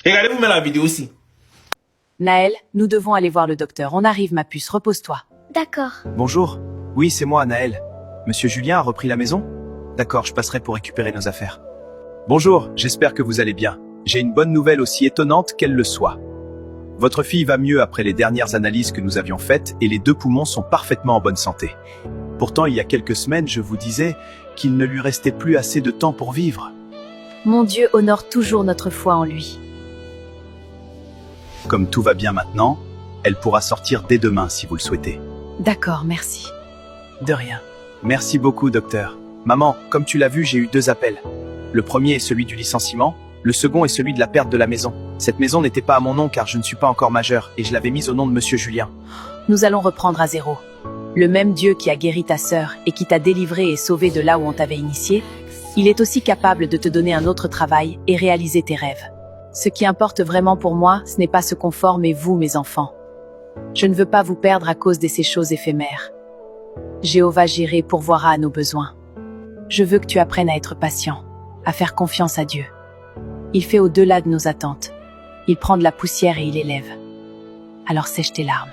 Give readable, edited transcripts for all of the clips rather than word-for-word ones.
Regardez-vous même la vidéo aussi. Naël, nous devons aller voir le docteur. On arrive, ma puce, repose-toi. D'accord. Bonjour. Oui, c'est moi, Naël. Monsieur Julien a repris la maison? D'accord, je passerai pour récupérer nos affaires. Bonjour, j'espère que vous allez bien. J'ai une bonne nouvelle aussi étonnante qu'elle le soit. Votre fille va mieux après les dernières analyses que nous avions faites et les 2 poumons sont parfaitement en bonne santé. Pourtant, il y a quelques semaines, je vous disais qu'il ne lui restait plus assez de temps pour vivre. Mon Dieu honore toujours notre foi en lui. Comme tout va bien maintenant, elle pourra sortir dès demain si vous le souhaitez. D'accord, merci. De rien. Merci beaucoup, docteur. Maman, comme tu l'as vu, j'ai eu 2 appels. Le premier est celui du licenciement, le second est celui de la perte de la maison. Cette maison n'était pas à mon nom car je ne suis pas encore majeur et je l'avais mise au nom de Monsieur Julien. Nous allons reprendre à zéro. Le même Dieu qui a guéri ta sœur et qui t'a délivré et sauvé de là où on t'avait initié, il est aussi capable de te donner un autre travail et réaliser tes rêves. Ce qui importe vraiment pour moi, ce n'est pas ce confort, mais vous, mes enfants. Je ne veux pas vous perdre à cause de ces choses éphémères. Jéhovah Jireh pourvoira à nos besoins. Je veux que tu apprennes à être patient, à faire confiance à Dieu. Il fait au-delà de nos attentes. Il prend de la poussière et il élève. Alors sèche tes larmes.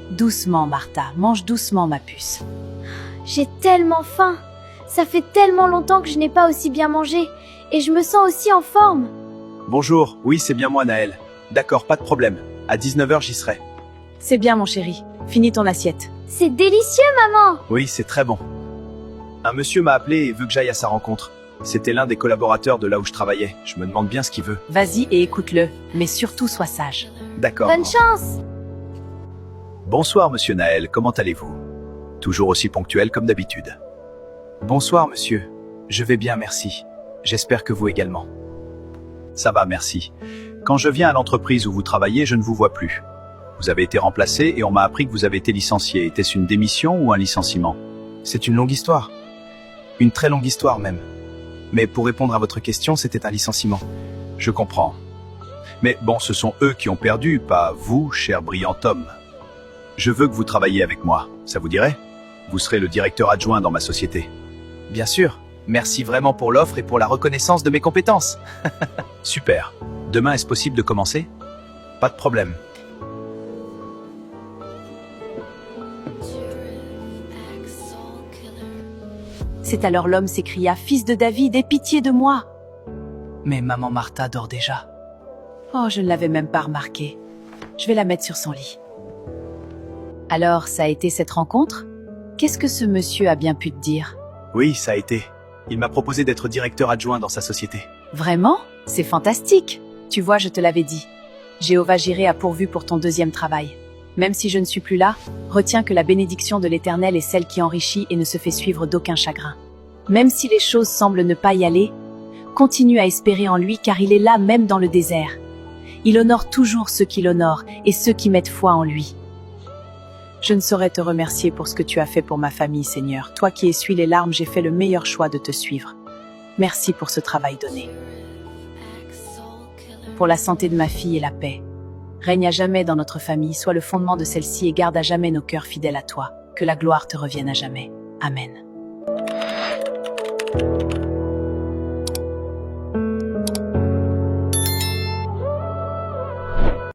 Doucement, Martha, mange doucement, ma puce. J'ai tellement faim. Ça fait tellement longtemps que je n'ai pas aussi bien mangé. Et je me sens aussi en forme. Bonjour, oui, c'est bien moi, Naël. D'accord, pas de problème. À 19h, j'y serai. C'est bien, mon chéri. Finis ton assiette. C'est délicieux, maman. Oui, c'est très bon. Un monsieur m'a appelé et veut que j'aille à sa rencontre. C'était l'un des collaborateurs de là où je travaillais. Je me demande bien ce qu'il veut. Vas-y et écoute-le, mais surtout sois sage. D'accord. Bonne chance. Bonsoir, monsieur Naël, comment allez-vous? Toujours aussi ponctuel comme d'habitude. Bonsoir, monsieur. Je vais bien, merci. J'espère que vous également. Ça va, merci. Quand je viens à l'entreprise où vous travaillez, je ne vous vois plus. Vous avez été remplacé et on m'a appris que vous avez été licencié. Était-ce une démission ou un licenciement? C'est une longue histoire. Une très longue histoire même. Mais pour répondre à votre question, c'était un licenciement. Je comprends. Mais bon, ce sont eux qui ont perdu, pas vous, cher brillant homme. Je veux que vous travailliez avec moi. Ça vous dirait? Vous serez le directeur adjoint dans ma société. Bien sûr. Merci vraiment pour l'offre et pour la reconnaissance de mes compétences. Super. Demain, est-ce possible de commencer? Pas de problème. C'est alors l'homme s'écria, « Fils de David, aie pitié de moi !» Mais maman Martha dort déjà. Oh, je ne l'avais même pas remarqué. Je vais la mettre sur son lit. Alors, ça a été cette rencontre? Qu'est-ce que ce monsieur a bien pu te dire? Oui, ça a été. Il m'a proposé d'être directeur adjoint dans sa société. Vraiment? C'est fantastique. Tu vois, je te l'avais dit. Jéhovah Jireh a pourvu pour ton 2e travail. Même si je ne suis plus là, retiens que la bénédiction de l'Éternel est celle qui enrichit et ne se fait suivre d'aucun chagrin. Même si les choses semblent ne pas y aller, continue à espérer en lui car il est là même dans le désert. Il honore toujours ceux qui l'honorent et ceux qui mettent foi en lui. Je ne saurais te remercier pour ce que tu as fait pour ma famille, Seigneur. Toi qui essuies les larmes, j'ai fait le meilleur choix de te suivre. Merci pour ce travail donné. Pour la santé de ma fille et la paix. Règne à jamais dans notre famille, sois le fondement de celle-ci et garde à jamais nos cœurs fidèles à toi. Que la gloire te revienne à jamais. Amen.